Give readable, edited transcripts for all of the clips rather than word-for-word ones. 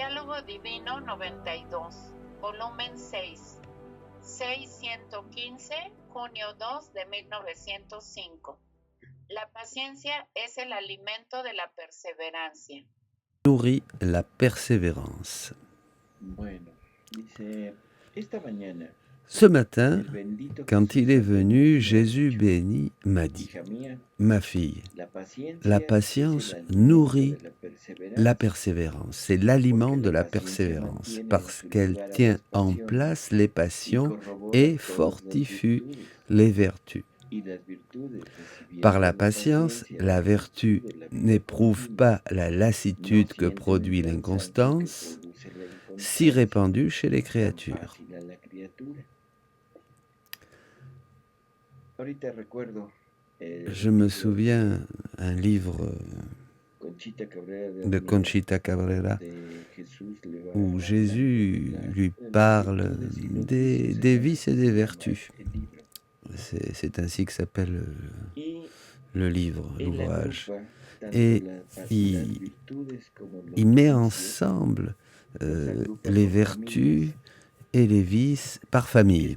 Diálogo Divino 92, volumen 6, 615, junio 2 de 1905. La paciencia es el alimento de la perseverancia. Nourrit la persévérance. Bueno, dice, esta mañana, Ce matin, el bendito quand il est venu, Jésus béni m'a dit, hija mía, ma fille, la la patience nourrit la persévérance. C'est l'aliment de la persévérance persévérance parce qu'elle tient en place les passions et fortifie les vertus. Par la patience, la vertu n'éprouve pas la lassitude que produit l'inconstance, si répandue chez les créatures. Je me souviens un livre de Conchita Cabrera où Jésus lui parle des vices et des vertus. C'est ainsi que s'appelle le livre, l'ouvrage. Et il met ensemble les vertus et les vices par famille.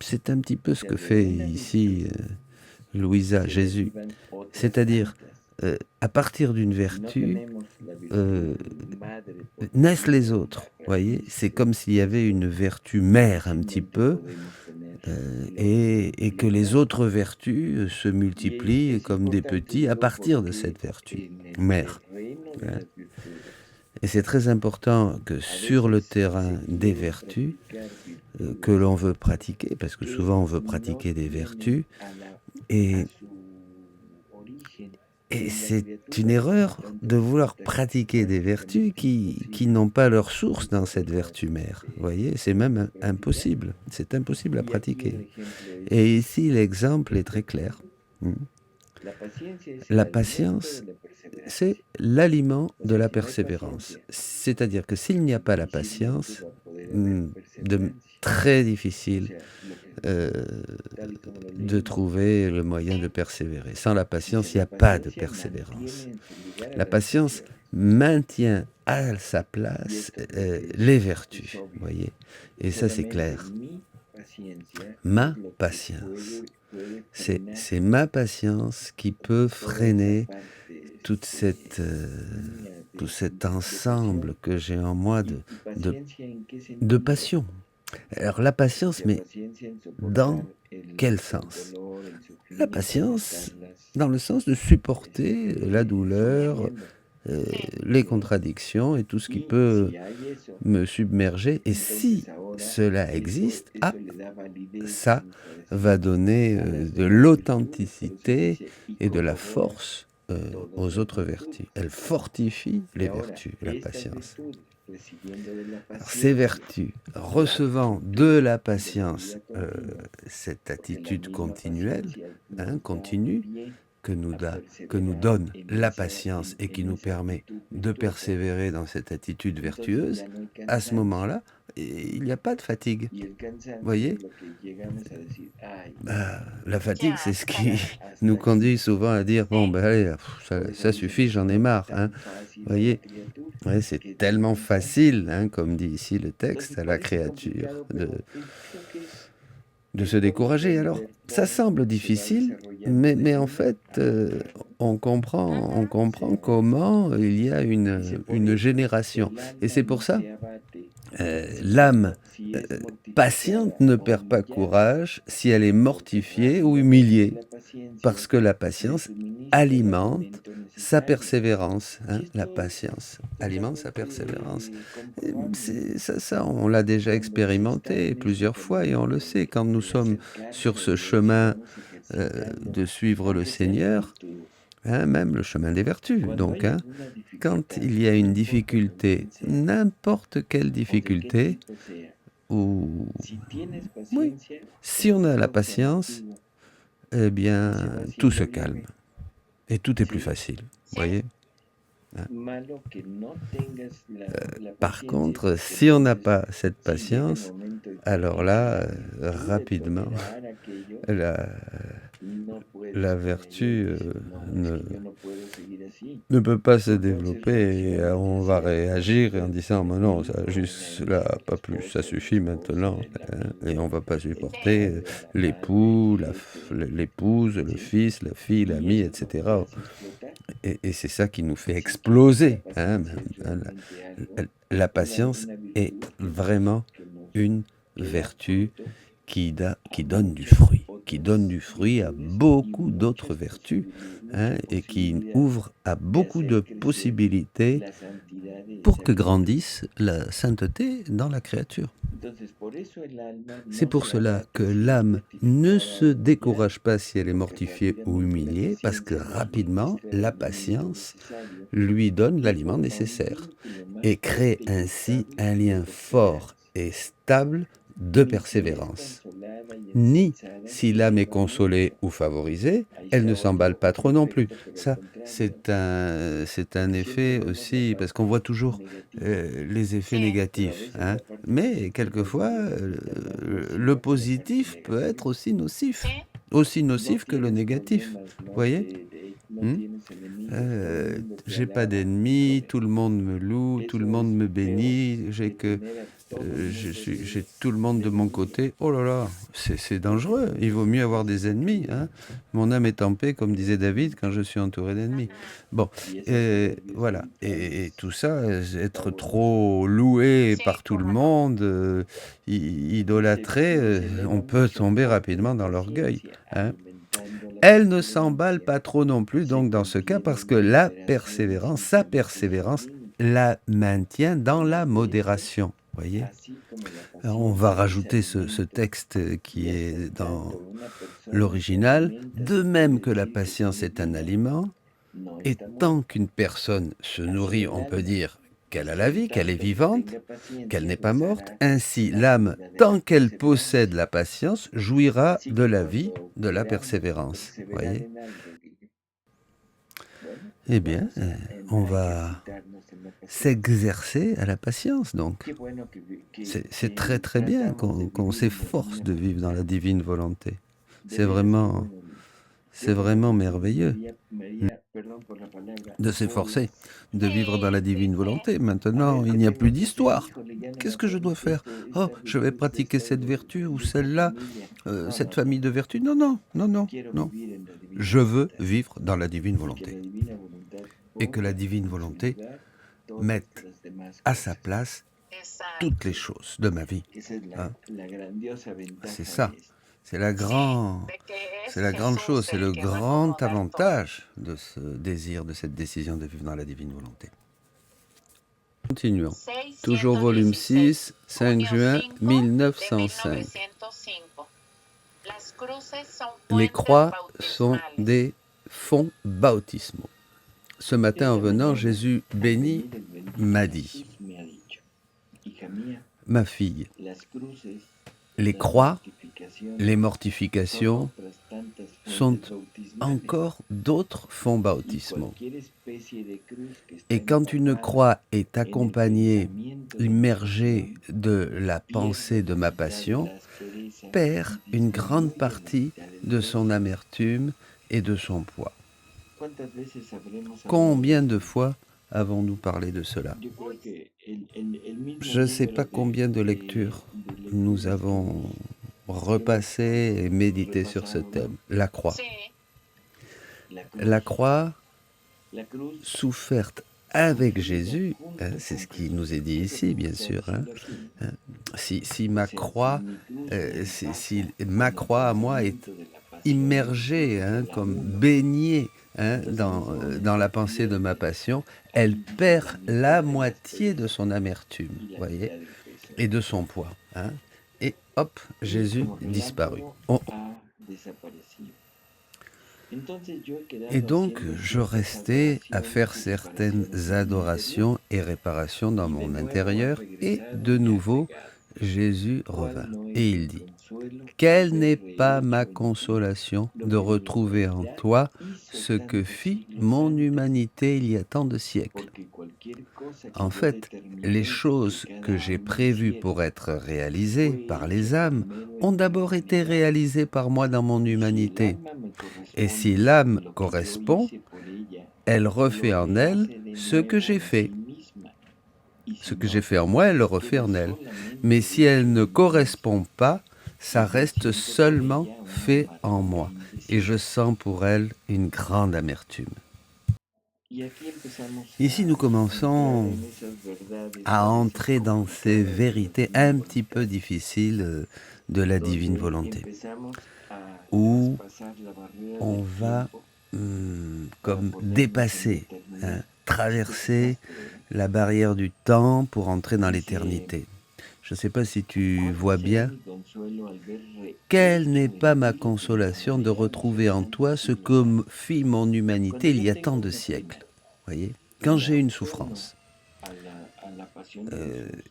C'est un petit peu ce que fait ici Louisa, Jésus. C'est-à-dire, à partir d'une vertu, naissent les autres. Voyez, c'est comme s'il y avait une vertu mère un petit peu, et que les autres vertus se multiplient comme des petits à partir de cette vertu mère. Et c'est très important que sur le terrain des vertus que l'on veut pratiquer, parce que souvent on veut pratiquer des vertus, et c'est une erreur de vouloir pratiquer des vertus qui n'ont pas leur source dans cette vertu mère. Vous voyez, c'est même impossible. C'est impossible à pratiquer. Et ici, l'exemple est très clair. La patience, c'est l'aliment de la persévérance. C'est-à-dire que s'il n'y a pas la patience, très difficile de trouver le moyen de persévérer. Sans la patience, il n'y a pas de persévérance. La patience maintient à sa place les vertus, vous voyez. Et ça, c'est clair. Ma patience. C'est ma patience qui peut freiner tout cet ensemble que j'ai en moi de passion. Alors la patience, mais dans quel sens? La patience dans le sens de supporter la douleur, les contradictions et tout ce qui peut me submerger. Et si cela existe, ça va donner de l'authenticité et de la force aux autres vertus. Elle fortifie les vertus, la patience. Alors, ces vertus, recevant de la patience cette attitude continuelle, continue, que nous donne la patience et qui nous permet de persévérer dans cette attitude vertueuse, à ce moment-là, il n'y a pas de fatigue. Vous voyez ? La fatigue, c'est ce qui nous conduit souvent à dire « Bon, ben allez, ça suffit, j'en ai marre. » Vous voyez ? Ouais, c'est tellement facile, comme dit ici le texte, à la créature de se décourager. Alors, ça semble difficile, mais en fait, on comprend comment il y a une génération. Et c'est pour ça, l'âme patiente ne perd pas courage si elle est mortifiée ou humiliée, parce que la patience alimente sa persévérance. La patience alimente sa persévérance. Ça, on l'a déjà expérimenté plusieurs fois et on le sait. Quand nous sommes sur ce chemin de suivre le Seigneur, même le chemin des vertus, donc, quand il y a une difficulté, n'importe quelle difficulté, si on a la patience, eh bien, tout se calme et tout est plus facile, vous voyez. Par contre, si on n'a pas cette patience, alors là, rapidement, la vertu ne peut pas se développer et on va réagir en disant mais non, ça juste là, pas plus, ça suffit maintenant, hein, et on va pas supporter l'époux, l'épouse, le fils, la fille, l'ami, etc. Et c'est ça qui nous fait exploser, hein. La patience est vraiment une vertu qui donne du fruit à beaucoup d'autres vertus, hein, et qui ouvre à beaucoup de possibilités pour que grandisse la sainteté dans la créature. C'est pour cela que l'âme ne se décourage pas si elle est mortifiée ou humiliée, parce que rapidement, la patience lui donne l'aliment nécessaire et crée ainsi un lien fort et stable de persévérance. Ni si l'âme est consolée ou favorisée, elle ne s'emballe pas trop non plus. Ça, c'est un effet aussi, parce qu'on voit toujours les effets négatifs, hein. Mais quelquefois, le positif peut être aussi nocif que le négatif. Vous voyez? J'ai pas d'ennemis, tout le monde me loue, tout le monde me bénit, j'ai tout le monde de mon côté. Oh là là, c'est dangereux, il vaut mieux avoir des ennemis, hein. Mon âme est en paix, comme disait David, quand je suis entouré d'ennemis. Bon, voilà, et tout ça, être trop loué par tout le monde, idolâtré, on peut tomber rapidement dans l'orgueil, hein. Elle ne s'emballe pas trop non plus, donc dans ce cas, parce que sa persévérance, la maintient dans la modération. Voyez? Alors, on va rajouter ce texte qui est dans l'original. De même que la patience est un aliment, et tant qu'une personne se nourrit, on peut dire qu'elle a la vie, qu'elle est vivante, qu'elle n'est pas morte. Ainsi, l'âme, tant qu'elle possède la patience, jouira de la vie, de la persévérance. Voyez? Eh bien, on va s'exercer à la patience, donc. C'est très très bien qu'on s'efforce de vivre dans la divine volonté. C'est vraiment merveilleux de s'efforcer de vivre dans la divine volonté. Maintenant, il n'y a plus d'histoire. Qu'est-ce que je dois faire? Oh, je vais pratiquer cette vertu ou celle-là, cette famille de vertus. Non, non, non, non, non. Je veux vivre dans la divine volonté. Et que la divine volonté mette à sa place toutes les choses de ma vie, hein. C'est ça. C'est la grande chose, c'est le grand avantage de ce désir, de cette décision de vivre dans la divine volonté. Continuons. Toujours volume 6, 5 juin 1905. Les croix sont des fonds baptismaux. Ce matin en venant, Jésus béni m'a dit, ma fille, les croix, les mortifications sont encore d'autres fonds baptismaux. Et quand une croix est accompagnée, immergée de la pensée de ma passion, perd une grande partie de son amertume et de son poids. Combien de fois avons-nous parlé de cela? Je ne sais pas combien de lectures nous avons repassé et médité sur ce thème. La croix. La croix, soufferte avec Jésus, hein, c'est ce qui nous est dit ici, bien sûr. Hein. Si ma croix à moi est immergée, hein, comme baignée, hein, dans la pensée de ma passion, elle perd la moitié de son amertume, voyez, et de son poids. Hein, et hop, Jésus disparut. Et donc, je restais à faire certaines adorations et réparations dans mon intérieur, et de nouveau, Jésus revint, et il dit, « Quelle n'est pas ma consolation de retrouver en toi ce que fit mon humanité il y a tant de siècles. » En fait, les choses que j'ai prévues pour être réalisées par les âmes ont d'abord été réalisées par moi dans mon humanité. Et si l'âme correspond, elle refait en elle ce que j'ai fait. Ce que j'ai fait en moi, elle le refait en elle. Mais si elle ne correspond pas, ça reste seulement fait en moi. Et je sens pour elle une grande amertume. Ici, nous commençons à entrer dans ces vérités un petit peu difficiles de la divine volonté, où on va comme dépasser, traverser la barrière du temps pour entrer dans l'éternité. Je ne sais pas si tu vois bien. Quelle n'est pas ma consolation de retrouver en toi ce que fit mon humanité il y a tant de siècles. Voyez, quand j'ai une souffrance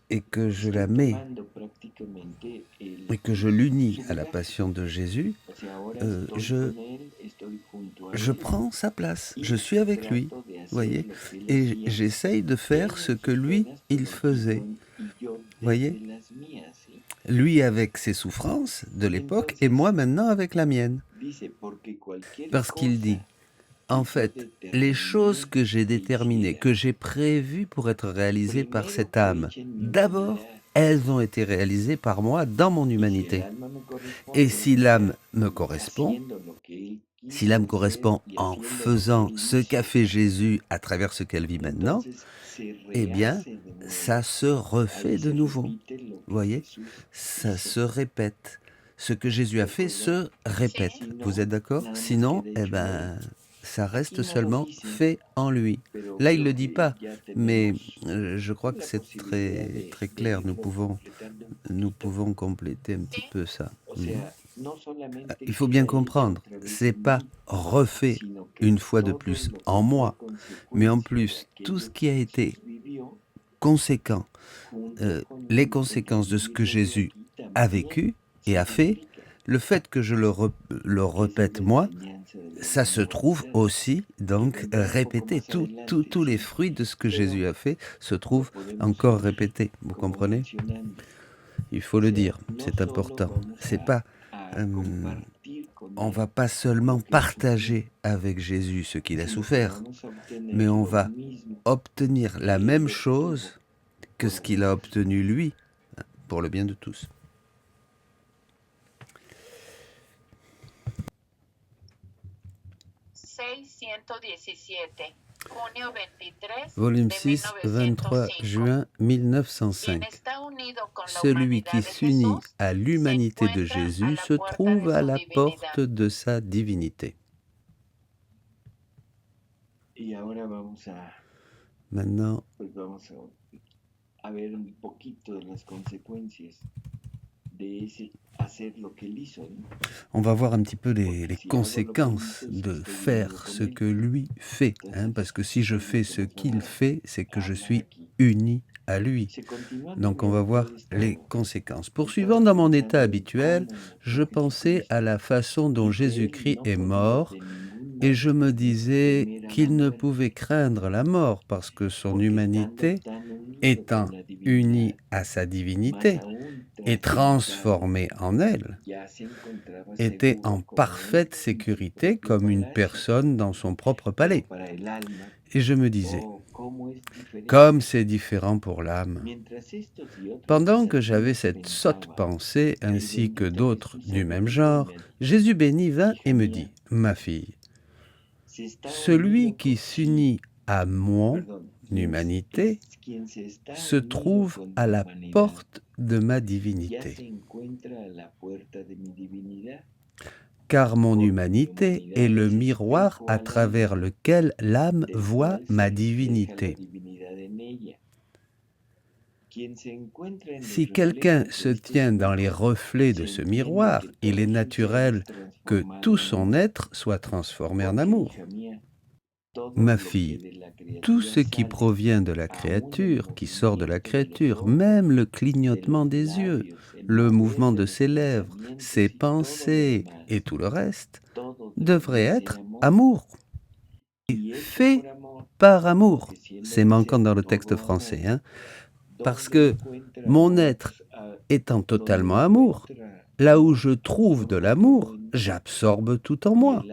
et que je la mets et que je l'unis à la passion de Jésus, je prends sa place, je suis avec lui, voyez, et j'essaye de faire ce que lui, il faisait, voyez, lui avec ses souffrances de l'époque et moi maintenant avec la mienne. Parce qu'il dit, en fait, les choses que j'ai déterminées, que j'ai prévues pour être réalisées par cette âme, d'abord, elles ont été réalisées par moi dans mon humanité. Et si l'âme me correspond, si l'âme correspond en faisant ce qu'a fait Jésus à travers ce qu'elle vit maintenant, eh bien, ça se refait de nouveau. Vous voyez, ça se répète. Ce que Jésus a fait se répète. Vous êtes d'accord? Sinon, eh ben, ça reste seulement fait en lui. Là, il ne le dit pas, mais je crois que c'est très, très clair. Nous pouvons compléter un petit peu ça. Il faut bien comprendre, c'est pas refait une fois de plus en moi, mais en plus, tout ce qui a été conséquent, les conséquences de ce que Jésus a vécu et a fait, le fait que je le répète moi, ça se trouve aussi donc répété. Tous les fruits de ce que Jésus a fait se trouvent encore répétés. Vous comprenez? Il faut le dire, c'est important. C'est pas, on va pas seulement partager avec Jésus ce qu'il a souffert, mais on va obtenir la même chose que ce qu'il a obtenu lui, pour le bien de tous. Volume 6, 23 juin 1905. Celui qui s'unit à l'humanité de Jésus se trouve à la porte de sa divinité. Maintenant, on va voir un petit peu les conséquences de faire ce que lui fait, parce que si je fais ce qu'il fait, c'est que je suis uni à lui. Donc on va voir les conséquences. Poursuivant dans mon état habituel, je pensais à la façon dont Jésus-Christ est mort et je me disais qu'il ne pouvait craindre la mort parce que son humanité, étant unie à sa divinité et transformée en elle, était en parfaite sécurité comme une personne dans son propre palais. Et je me disais, comme c'est différent pour l'âme. Pendant que j'avais cette sotte pensée, ainsi que d'autres du même genre, Jésus béni vint et me dit, « Ma fille, celui qui s'unit à mon humanité se trouve à la porte de ma divinité. Car mon humanité est le miroir à travers lequel l'âme voit ma divinité. Si quelqu'un se tient dans les reflets de ce miroir, il est naturel que tout son être soit transformé en amour. Ma fille, tout ce qui provient de la créature, qui sort de la créature, même le clignotement des yeux, le mouvement de ses lèvres, ses pensées et tout le reste, devrait être amour. Fait par amour. C'est manquant dans le texte français, parce que mon être étant totalement amour, là où je trouve de l'amour, j'absorbe tout en moi.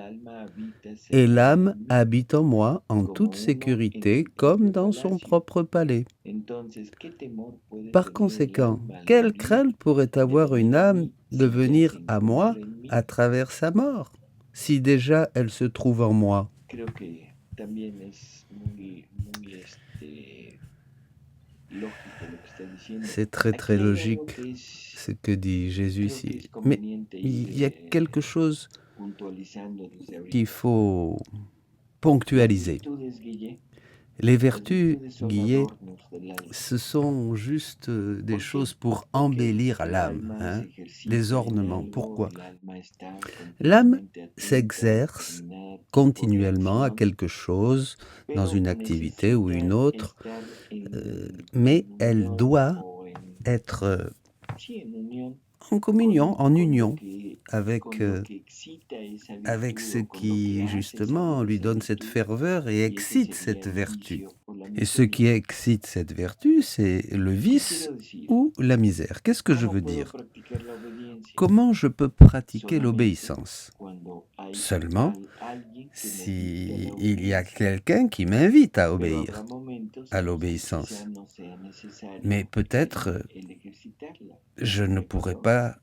et l'âme habite en moi en toute sécurité comme dans son propre palais. Par conséquent, quelle crainte pourrait avoir une âme de venir à moi à travers sa mort, si déjà elle se trouve en moi? C'est très très logique ce que dit Jésus ici. Mais il y a quelque chose qu'il faut ponctualiser. Les vertus, Guillet, ce sont juste des choses pour embellir l'âme, hein, des ornements. Pourquoi? L'âme s'exerce continuellement à quelque chose, dans une activité ou une autre, mais elle doit être en communion, en union avec ce qui, justement, lui donne cette ferveur et excite cette vertu. Et ce qui excite cette vertu, c'est le vice ou la misère. Qu'est-ce que je veux dire? Comment je peux pratiquer l'obéissance? Seulement s'il y a quelqu'un qui m'invite à obéir, à l'obéissance. Mais peut-être je ne pourrais pas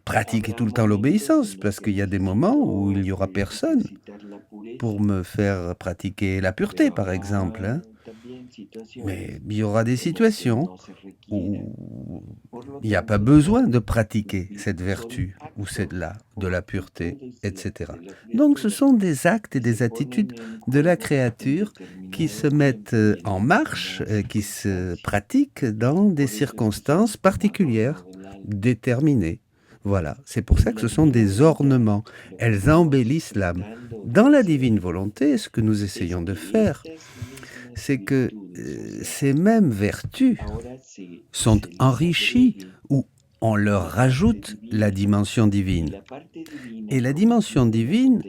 pratiquer tout le temps l'obéissance, parce qu'il y a des moments où il n'y aura personne pour me faire pratiquer la pureté, par exemple, hein. Mais il y aura des situations où il n'y a pas besoin de pratiquer cette vertu ou celle-là, de la pureté, etc. Donc ce sont des actes et des attitudes de la créature qui se mettent en marche, qui se pratiquent dans des circonstances particulières, déterminées. Voilà, c'est pour ça que ce sont des ornements. Elles embellissent l'âme. Dans la divine volonté, ce que nous essayons de faire, c'est que ces mêmes vertus sont enrichies ou on leur rajoute la dimension divine. Et la dimension divine,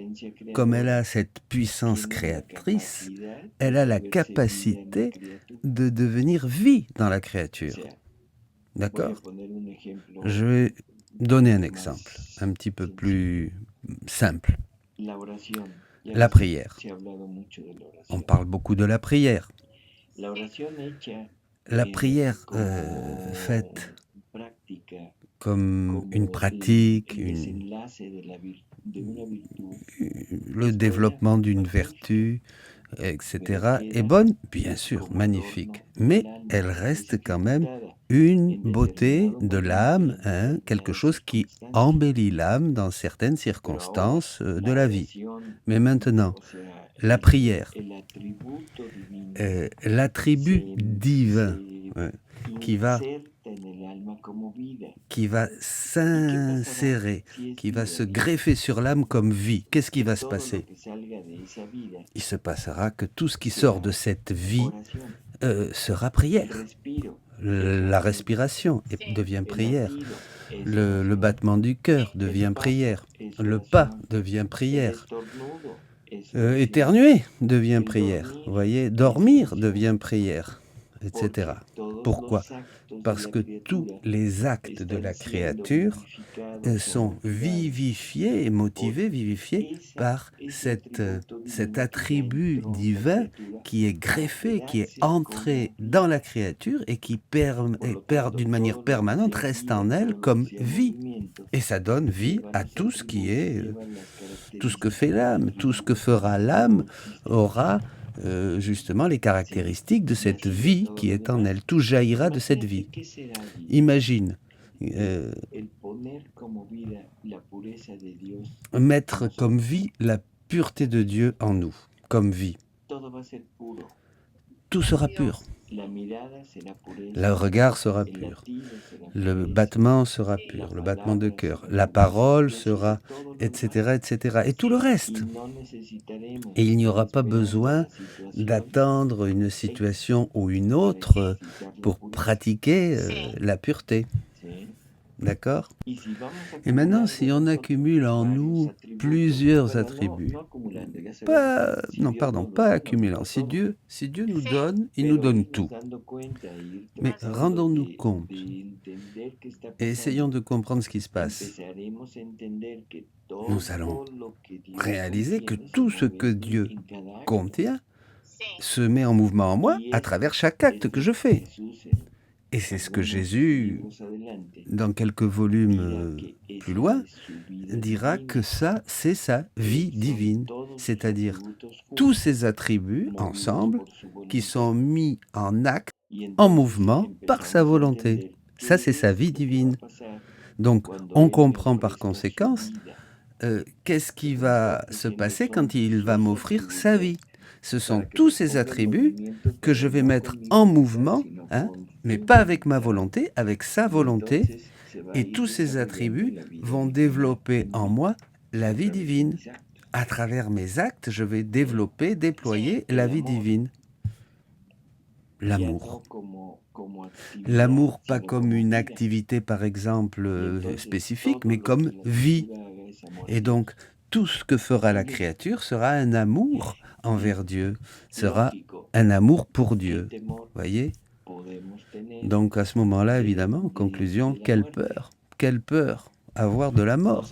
comme elle a cette puissance créatrice, elle a la capacité de devenir vie dans la créature. D'accord? Je vais donner un exemple un petit peu plus simple. La prière. On parle beaucoup de la prière. La prière faite comme une pratique, le développement d'une vertu, etc., est bonne, bien sûr, magnifique. Mais elle reste quand même une beauté de l'âme, hein, quelque chose qui embellit l'âme dans certaines circonstances de la vie. Mais maintenant, la prière, l'attribut divin qui va s'insérer, qui va se greffer sur l'âme comme vie. Qu'est-ce qui va se passer? Il se passera que tout ce qui sort de cette vie sera prière. La respiration devient prière. Le battement du cœur devient prière. Le pas devient prière. Éternuer devient prière. Vous voyez, dormir devient prière, etc. Pourquoi? Parce que tous les actes de la créature sont vivifiés et motivés, vivifiés par cet attribut divin qui est greffé, qui est entré dans la créature et qui d'une manière permanente reste en elle comme vie. Et ça donne vie à tout ce qui est, tout ce que fait l'âme. Tout ce que fera l'âme aura justement les caractéristiques de cette vie qui est en elle. Tout jaillira de cette vie. Imagine mettre comme vie la pureté de Dieu en nous, comme vie. Tout sera pur. Le regard sera pur. Le battement sera pur, le battement de cœur. La parole sera, etc., etc. Et tout le reste. Et il n'y aura pas besoin d'attendre une situation ou une autre pour pratiquer la pureté. D'accord? Et maintenant, si on accumule en nous plusieurs attributs, pas accumulant. Si Dieu nous donne, il nous donne tout. Mais rendons-nous compte et essayons de comprendre ce qui se passe. Nous allons réaliser que tout ce que Dieu contient Sí, se met en mouvement en moi à travers chaque acte que je fais. Et c'est ce que Jésus, dans quelques volumes plus loin, dira que ça, c'est sa vie divine, c'est-à-dire tous ces attributs ensemble qui sont mis en acte, en mouvement par sa volonté. Ça, c'est sa vie divine. Donc, on comprend par conséquence qu'est-ce qui va se passer quand il va m'offrir sa vie. Ce sont tous ces attributs que je vais mettre en mouvement, hein, mais pas avec ma volonté, avec sa volonté. Et tous ces attributs vont développer en moi la vie divine. À travers mes actes, je vais développer, déployer la vie divine. L'amour. L'amour pas comme une activité, par exemple, spécifique, mais comme vie. Et donc, tout ce que fera la créature sera un amour envers Dieu, sera un amour pour Dieu. Voyez ? Donc, à ce moment-là, évidemment, en conclusion, quelle peur avoir de la mort.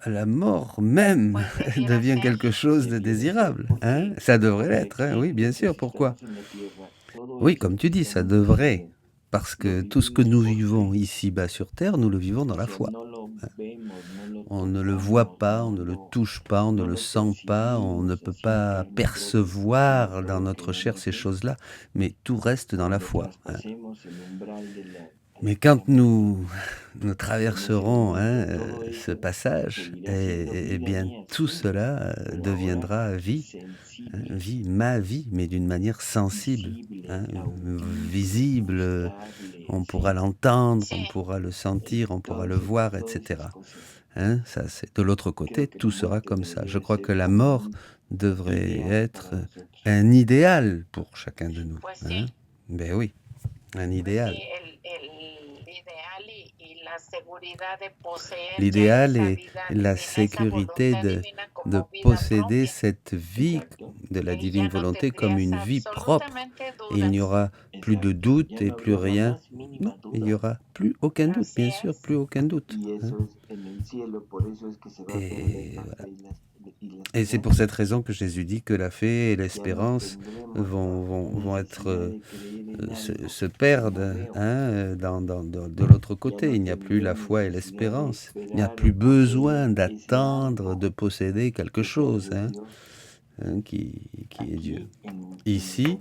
La mort même devient quelque chose de désirable. Hein ? Ça devrait l'être, hein ? Oui, bien sûr. Pourquoi ? Oui, comme tu dis, ça devrait. Parce que tout ce que nous vivons ici-bas sur Terre, nous le vivons dans la foi. On ne le voit pas, on ne le touche pas, on ne le sent pas, on ne peut pas percevoir dans notre chair ces choses-là, mais tout reste dans la foi. Mais quand nous traverserons ce passage, eh bien tout cela deviendra vie, ma vie, mais d'une manière sensible, visible. On pourra l'entendre, on pourra le sentir, on pourra le voir, etc. Ça, c'est de l'autre côté, tout sera comme ça. Je crois que la mort devrait être un idéal pour chacun de nous. Ben oui, un idéal. L'idéal est la sécurité de posséder cette vie de la divine volonté comme une vie propre. Et il n'y aura plus de doute et plus rien. Non, il n'y aura plus aucun doute, bien sûr, plus aucun doute. Et c'est pour cette raison que Jésus dit que la fait et l'espérance vont se perdre de l'autre côté. Il n'y a plus la foi et l'espérance. Il n'y a plus besoin d'attendre, de posséder quelque chose qui est Dieu. Ici,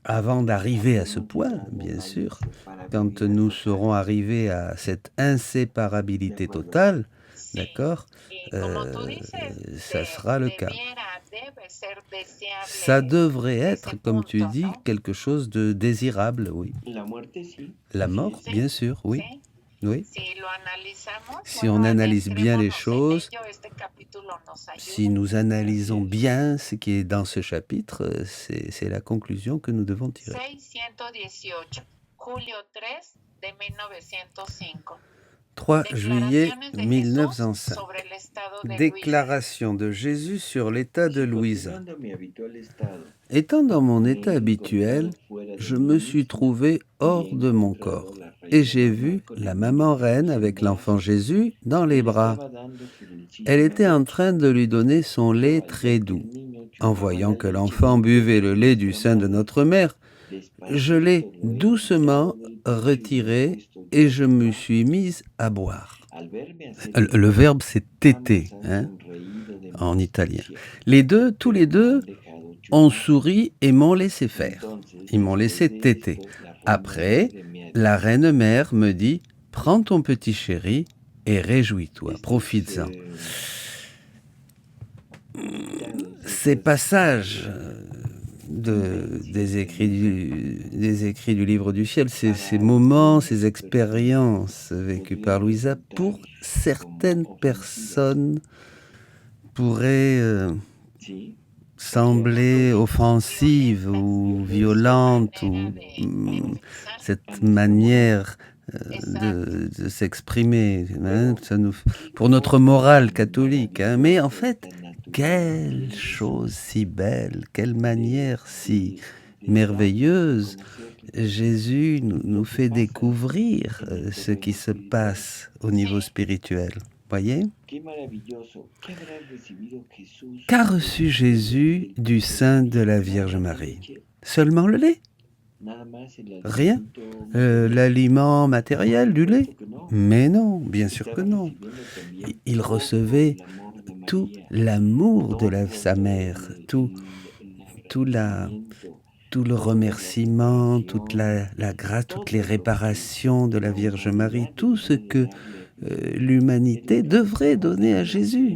avant d'arriver à ce point, bien sûr, quand nous serons arrivés à cette inséparabilité totale, d'accord, ça sera le cas. Ça devrait être, comme tu dis, quelque chose de désirable, oui. La mort, bien sûr, oui. Oui. Si on analyse bien les choses, si nous analysons bien ce qui est dans ce chapitre, c'est la conclusion que nous devons tirer. 3 juillet 1905. Déclaration de Jésus sur l'état de Louisa. Étant dans mon état habituel, je me suis trouvé hors de mon corps et j'ai vu la maman reine avec l'enfant Jésus dans les bras. Elle était en train de lui donner son lait très doux. En voyant que l'enfant buvait le lait du sein de notre mère, je l'ai doucement retiré et je me suis mise à boire. Le verbe c'est téter en italien. Tous les deux, ont souri et m'ont laissé faire. Ils m'ont laissé téter. Après, la reine mère me dit « Prends ton petit chéri et réjouis-toi, profites-en. » Ces passages des écrits du livre du ciel, ces moments, ces expériences vécues par Louisa, pour certaines personnes pourraient sembler offensives ou violentes, ou cette manière de s'exprimer, pour notre morale catholique. Mais en fait, quelle chose si belle, quelle manière si merveilleuse, Jésus nous fait découvrir ce qui se passe au niveau spirituel. Voyez? Qu'a reçu Jésus du sein de la Vierge Marie? Seulement le lait? Rien? L'aliment matériel du lait? Mais non, bien sûr que non. Il recevait tout l'amour de sa mère, tout le remerciement, toute la grâce, toutes les réparations de la Vierge Marie, tout ce que l'humanité devrait donner à Jésus.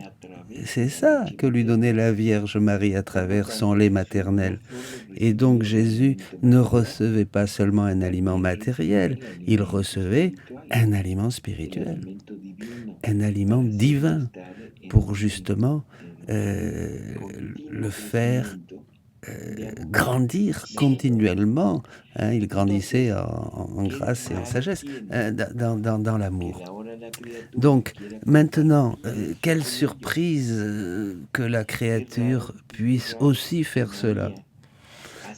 C'est ça que lui donnait la Vierge Marie à travers son lait maternel. Et donc Jésus ne recevait pas seulement un aliment matériel, il recevait un aliment spirituel, un aliment divin, pour justement le faire grandir continuellement. Il grandissait en grâce et en sagesse, dans l'amour. Donc, maintenant, quelle surprise que la créature puisse aussi faire cela.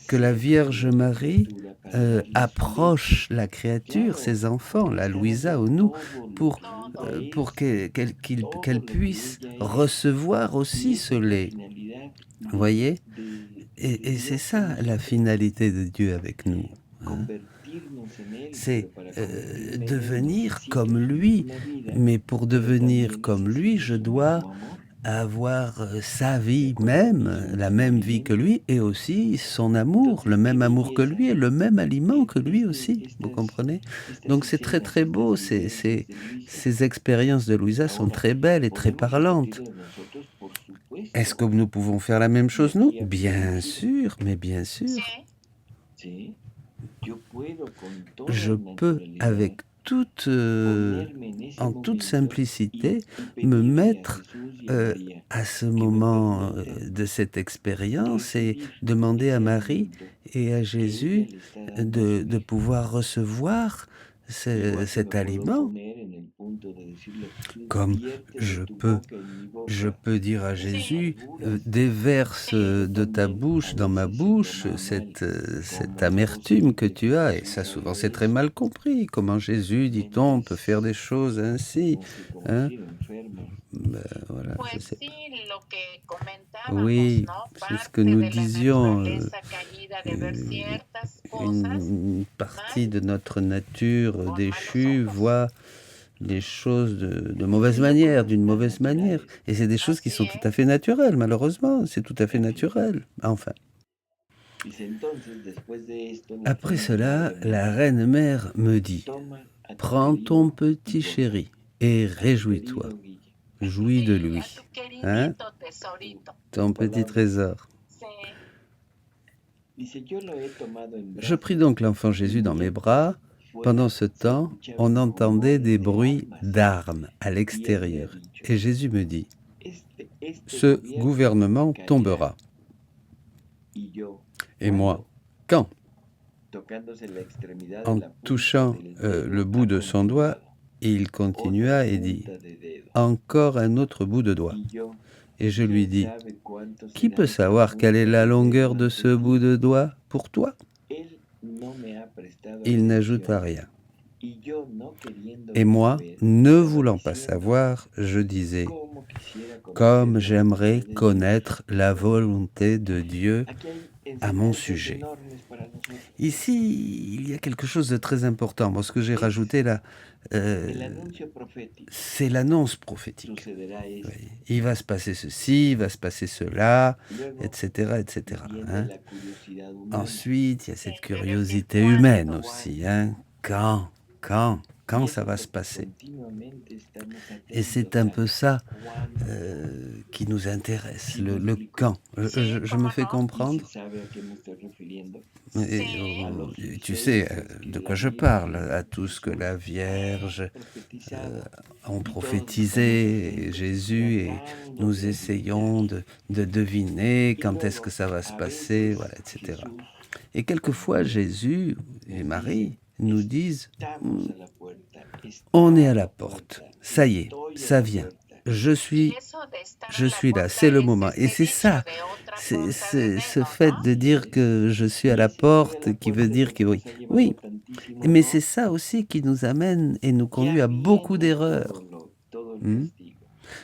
Que la Vierge Marie approche la créature, ses enfants, la Louisa ou nous, pour qu'elle puisse recevoir aussi ce lait. Vous voyez? Et c'est ça la finalité de Dieu avec nous. C'est devenir comme lui. Mais pour devenir comme lui, je dois avoir sa vie même, la même vie que lui, et aussi son amour, le même amour que lui, et le même aliment que lui aussi, vous comprenez? Donc c'est très très beau, ces expériences de Louisa sont très belles et très parlantes. Est-ce que nous pouvons faire la même chose, nous? Bien sûr, mais bien sûr. Je peux, avec en toute simplicité, me mettre à ce moment de cette expérience et demander à Marie et à Jésus de pouvoir recevoir cet aliment. Comme je peux dire à Jésus, déverse de ta bouche dans ma bouche cette amertume que tu as. Et ça, souvent, c'est très mal compris. Comment Jésus, dit-on, peut faire des choses ainsi, hein? Voilà, oui, c'est ce que nous disions. Une partie de notre nature déchue voit les choses de mauvaise manière, d'une mauvaise manière. Et c'est des choses qui sont tout à fait naturelles, malheureusement. C'est tout à fait naturel. Enfin. Après cela, la reine-mère me dit, « Prends ton petit chéri et réjouis-toi. Jouis de lui. Hein? Ton petit trésor. » Je pris donc l'enfant Jésus dans mes bras. Pendant ce temps, on entendait des bruits d'armes à l'extérieur. Et Jésus me dit, « Ce gouvernement tombera. » Et moi, quand? En touchant le bout de son doigt, il continua et dit, « Encore un autre bout de doigt. » Et je lui dis, « Qui peut savoir quelle est la longueur de ce bout de doigt pour toi? » Il n'ajouta rien. Et moi, ne voulant pas savoir, je disais, « Comme j'aimerais connaître la volonté de Dieu à mon sujet. » Ici, il y a quelque chose de très important. Moi, ce que j'ai rajouté là, c'est l'annonce prophétique. Oui. Il va se passer ceci, il va se passer cela, etc., etc. Hein? Ensuite, il y a cette curiosité humaine aussi. Hein? Quand ça va se passer? Et c'est un peu ça qui nous intéresse, le quand. Je me fais comprendre? Tu sais de quoi je parle, à tout ce que la Vierge ont prophétisé, Jésus, et nous essayons de deviner quand est-ce que ça va se passer, voilà, etc. Et quelquefois, Jésus et Marie nous disent, on est à la porte, ça y est, ça vient. Je suis là, c'est le moment. Et c'est ça, ce fait de dire que je suis à la porte, qui veut dire que oui. Oui, mais c'est ça aussi qui nous amène et nous conduit à beaucoup d'erreurs.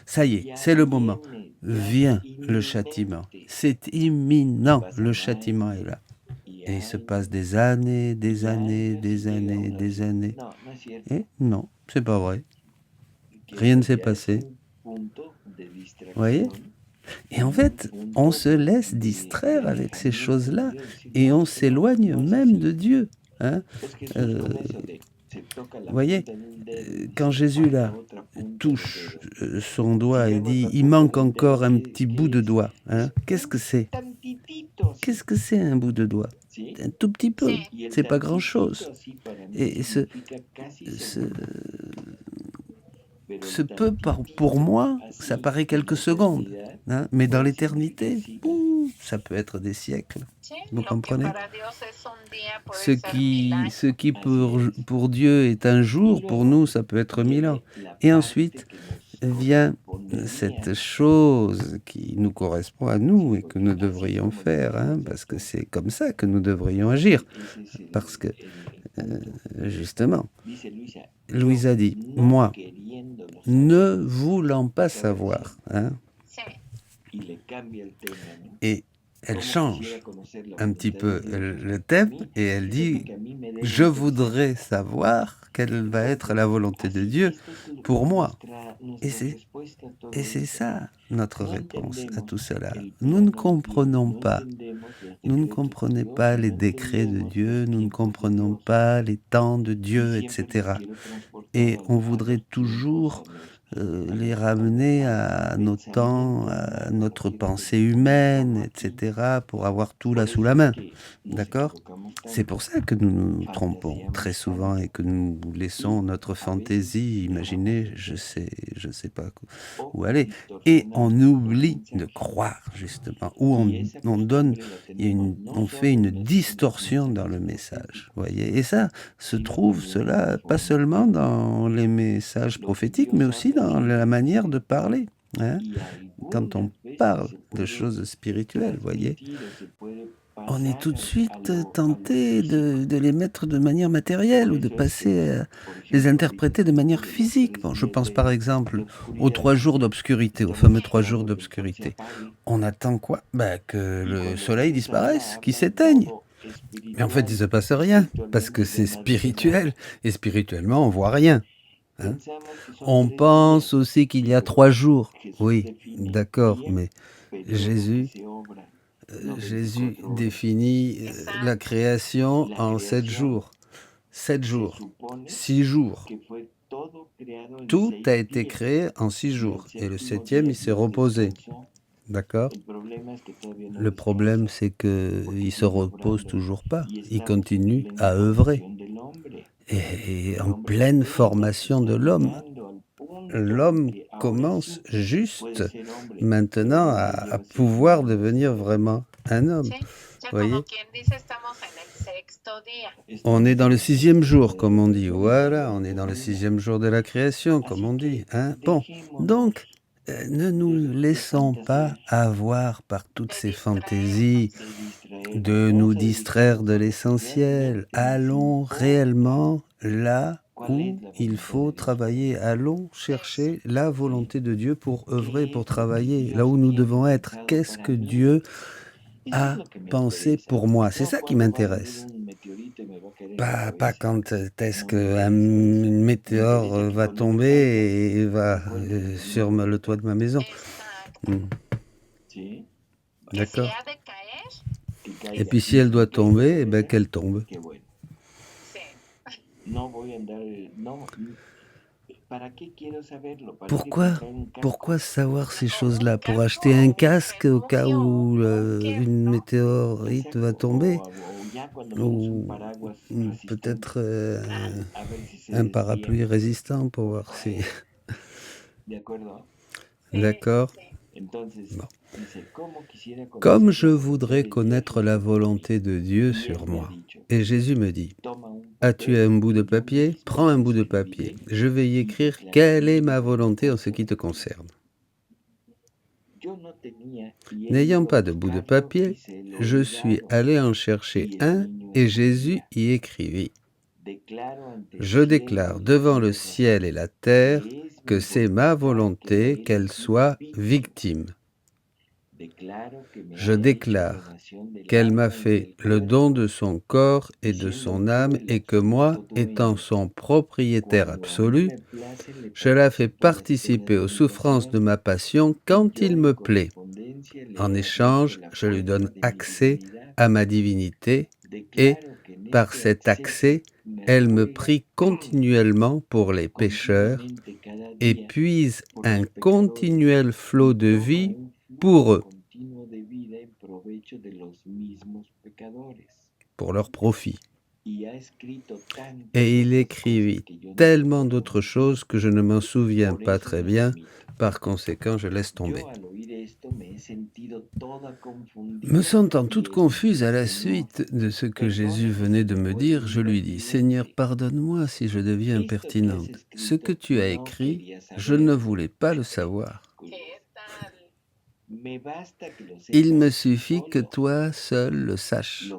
Ça y est, c'est le moment. Vient le châtiment. C'est imminent, le châtiment est là. Et il se passe des années, des années, des années, des années. Et non, c'est pas vrai. Rien ne s'est passé. Vous voyez? Et en fait, on se laisse distraire avec ces choses-là et on s'éloigne même de Dieu. Hein? Vous voyez, quand Jésus là touche son doigt et dit « il manque encore un petit bout de doigt hein? », qu'est-ce que c'est? Qu'est-ce que c'est un bout de doigt? Un tout petit peu, c'est pas grand-chose. Et ce peu pour moi, ça paraît quelques secondes, hein? Mais dans l'éternité, ça peut être des siècles. Vous comprenez? Ce qui pour Dieu est un jour, pour nous, ça peut être 1000 ans. Et ensuite vient cette chose qui nous correspond à nous et que nous devrions faire, hein, parce que c'est comme ça que nous devrions agir. Parce que, justement, Louise a dit, moi, ne voulant pas savoir, hein, et elle change un petit peu le thème et elle dit « Je voudrais savoir quelle va être la volonté de Dieu pour moi. » Et c'est ça notre réponse à tout cela. Nous ne comprenons pas. Nous ne comprenons pas les décrets de Dieu, nous ne comprenons pas les temps de Dieu, etc. Et on voudrait toujours les ramener à nos temps, à notre pensée humaine, etc., pour avoir tout là sous la main. D'accord? C'est pour ça que nous nous trompons très souvent et que nous laissons notre fantaisie imaginer, je sais pas où aller. Et on oublie de croire, justement, ou on fait une distorsion dans le message. Voyez? Et ça se trouve, cela, pas seulement dans les messages prophétiques, mais aussi dans la manière de parler. Hein? Quand on parle de choses spirituelles, voyez, on est tout de suite tenté de les mettre de manière matérielle ou de passer à les interpréter de manière physique. Bon, je pense par exemple aux 3 jours d'obscurité, aux fameux 3 jours d'obscurité. On attend quoi? Que le soleil disparaisse, qu'il s'éteigne. Mais en fait, il ne se passe rien, parce que c'est spirituel, et spirituellement, on voit rien. Hein? On pense aussi qu'il y a 3 jours. Oui, d'accord, mais Jésus définit la création en 7 jours. 7 jours, 6 jours. Tout a été créé en 6 jours, et le 7e, il s'est reposé. D'accord? Le problème, c'est qu'il ne se repose toujours pas. Il continue à œuvrer. Et en pleine formation de l'homme. L'homme commence juste maintenant à pouvoir devenir vraiment un homme. Voyez? On est dans le 6e jour, comme on dit. Voilà, on est dans le 6e jour de la création, comme on dit. Hein? Bon, donc, ne nous laissons pas avoir par toutes ces fantaisies de nous distraire de l'essentiel. Allons réellement là où il faut travailler. Allons chercher la volonté de Dieu pour œuvrer, pour travailler, là où nous devons être. Qu'est-ce que Dieu a pensé pour moi? C'est ça qui m'intéresse. Pas quand est-ce qu'un météore va tomber et va sur le toit de ma maison. D'accord. Et puis si elle doit tomber, qu'elle tombe. Pourquoi savoir ces choses-là? Pour acheter un casque au cas où une météorite va tomber? Ou peut-être un parapluie résistant pour voir si... D'accord? Bon. Comme je voudrais connaître la volonté de Dieu sur moi. Et Jésus me dit, as-tu un bout de papier? Prends un bout de papier. Je vais y écrire quelle est ma volonté en ce qui te concerne. N'ayant pas de bout de papier, je suis allé en chercher un et Jésus y écrivit. Je déclare devant le ciel et la terre que c'est ma volonté qu'elle soit victime. Je déclare qu'elle m'a fait le don de son corps et de son âme et que moi, étant son propriétaire absolu, je la fais participer aux souffrances de ma passion quand il me plaît. En échange, je lui donne accès à ma divinité et, par cet accès, elle me prie continuellement pour les pécheurs et puise un continuel flot de vie pour eux, pour leur profit. Et il écrivit tellement d'autres choses que je ne m'en souviens pas très bien, par conséquent je laisse tomber. Me sentant toute confuse à la suite de ce que Jésus venait de me dire, je lui dis, « Seigneur, pardonne-moi si je deviens impertinente. Ce que tu as écrit, je ne voulais pas le savoir. Il me suffit que toi seul le saches.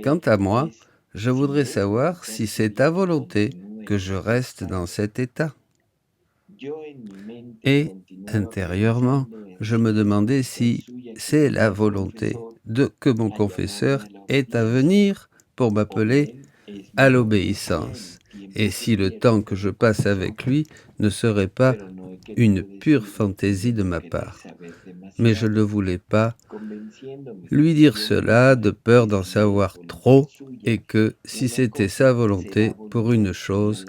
Quant à moi, je voudrais savoir si c'est ta volonté que je reste dans cet état. » Et, intérieurement, je me demandais si c'est la volonté que mon confesseur ait à venir pour m'appeler à l'obéissance, et si le temps que je passe avec lui ne serait pas une pure fantaisie de ma part. Mais je ne voulais pas lui dire cela de peur d'en savoir trop, et que, si c'était sa volonté pour une chose,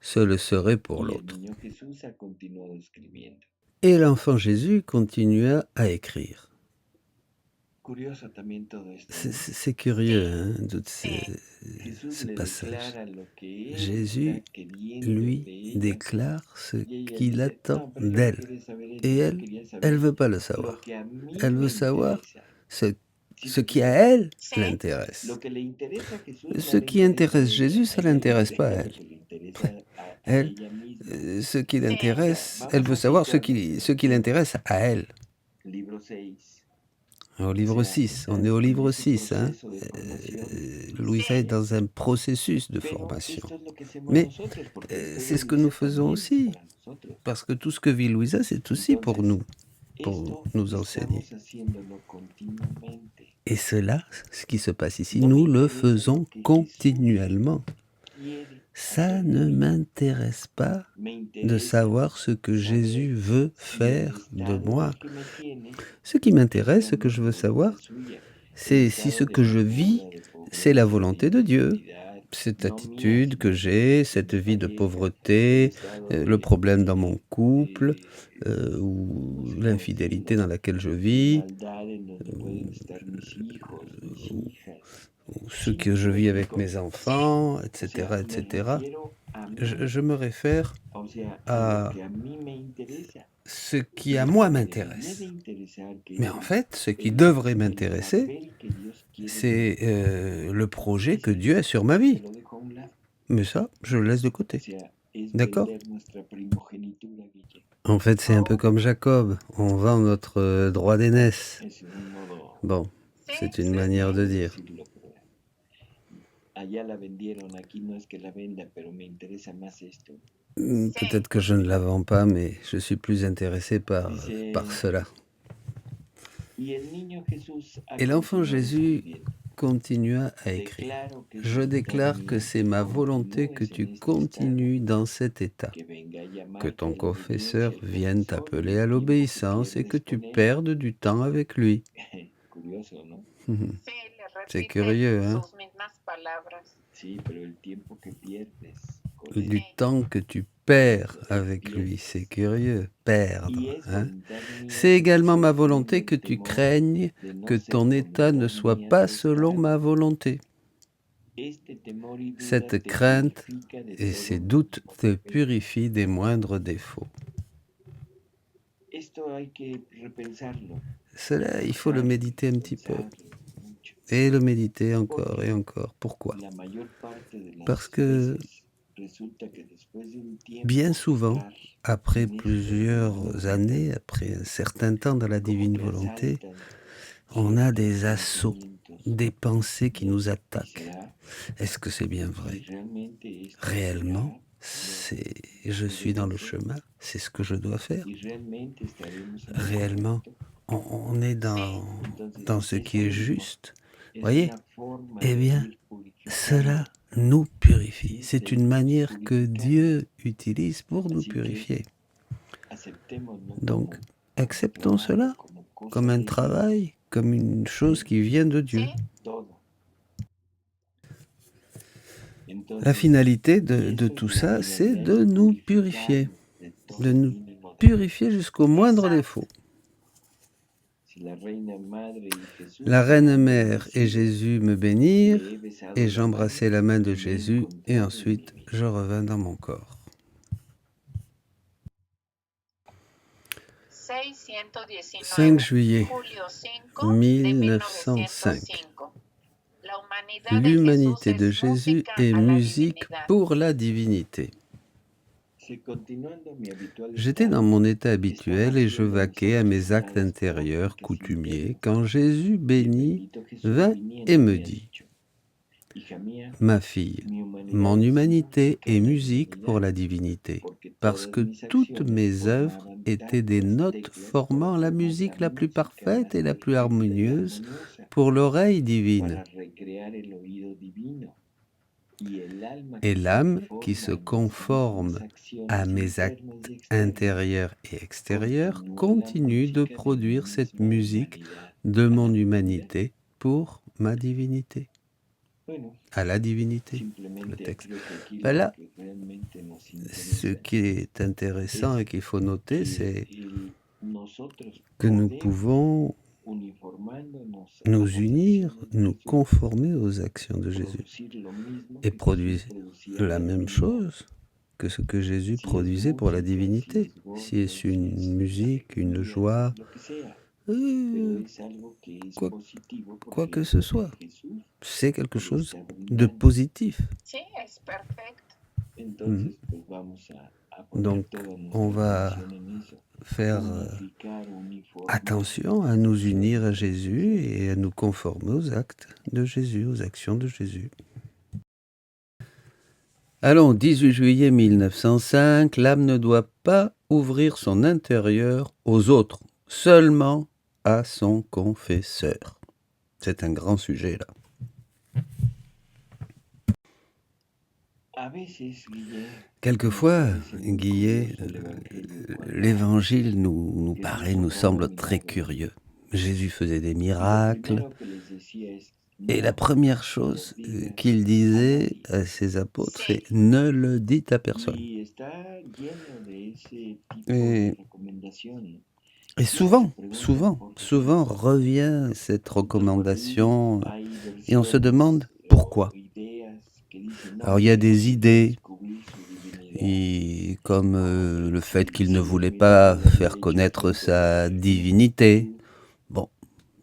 ce le serait pour l'autre. Et l'enfant Jésus continua à écrire. C'est curieux, hein, tout ce passage. Jésus, lui, déclare ce qu'il attend d'elle. Et elle ne veut pas le savoir. Elle veut savoir ce qui à elle l'intéresse. Ce qui intéresse Jésus, ça ne l'intéresse pas à elle. Elle, ce qui l'intéresse, elle veut savoir ce qui l'intéresse à elle. Au livre 6, on est au livre 6. Hein. Louisa est dans un processus de formation. Mais c'est ce que nous faisons aussi. Parce que tout ce que vit Louisa, c'est aussi pour nous enseigner. Et cela, ce qui se passe ici, nous le faisons continuellement. Ça ne m'intéresse pas de savoir ce que Jésus veut faire de moi. Ce qui m'intéresse, ce que je veux savoir, c'est si ce que je vis, c'est la volonté de Dieu. Cette attitude que j'ai, cette vie de pauvreté, le problème dans mon couple, ou l'infidélité dans laquelle je vis, ou ce que je vis avec mes enfants, etc., etc. Je me réfère à ce qui à moi m'intéresse. Mais en fait, ce qui devrait m'intéresser, c'est le projet que Dieu a sur ma vie. Mais ça, je le laisse de côté. D'accord ? En fait, c'est un peu comme Jacob. On vend notre droit d'aînesse. Bon, c'est une manière de dire. Peut-être que je ne la vends pas, mais je suis plus intéressé par cela. Et l'enfant Jésus continua à écrire. Je déclare que c'est ma volonté que tu continues dans cet état, que ton confesseur vienne t'appeler à l'obéissance et que tu perdes du temps avec lui. C'est curieux, hein? Du temps que tu perds avec lui, c'est curieux, perdre. Hein? C'est également ma volonté que tu craignes que ton état ne soit pas selon ma volonté. Cette crainte et ces doutes te purifient des moindres défauts. Cela, il faut le méditer un petit peu. Et le méditer encore et encore. Pourquoi ? Parce que Bien souvent, après plusieurs années, après un certain temps dans la divine volonté, on a des assauts, des pensées qui nous attaquent. Est-ce que c'est bien vrai? Réellement, je suis dans le chemin, c'est ce que je dois faire. Réellement, on est dans ce qui est juste. Voyez? Eh bien, cela nous purifie. C'est une manière que Dieu utilise pour nous purifier. Donc, acceptons cela comme un travail, comme une chose qui vient de Dieu. La finalité de tout ça, c'est de nous purifier jusqu'au moindre défaut. La Reine Mère et Jésus me bénirent, et j'embrassai la main de Jésus, et ensuite je revins dans mon corps. 5 juillet 1905. L'humanité de Jésus est musique pour la divinité. J'étais dans mon état habituel et je vaquais à mes actes intérieurs coutumiers quand Jésus béni vint et me dit: Ma fille, mon humanité est musique pour la divinité, parce que toutes mes œuvres étaient des notes formant la musique la plus parfaite et la plus harmonieuse pour l'oreille divine. Et l'âme qui se conforme à mes actes intérieurs et extérieurs continue de produire cette musique de mon humanité pour ma divinité. À la divinité, le texte. Voilà. Ce qui est intéressant et qu'il faut noter, c'est que nous pouvons nous unir, nous conformer aux actions de Jésus et produire la même chose que ce que Jésus produisait pour la divinité. Si est une musique, une joie, quoi que ce soit, c'est quelque chose de positif. Donc, on va faire attention à nous unir à Jésus et à nous conformer aux actes de Jésus, aux actions de Jésus. Allons, 18 juillet 1905, l'âme ne doit pas ouvrir son intérieur aux autres, seulement à son confesseur. C'est un grand sujet, là. Quelquefois, Guillet, l'évangile nous semble très curieux. Jésus faisait des miracles, et la première chose qu'il disait à ses apôtres, c'est « ne le dites à personne ». Et souvent revient cette recommandation, et on se demande pourquoi. Alors il y a des idées, comme le fait qu'il ne voulait pas faire connaître sa divinité. Bon,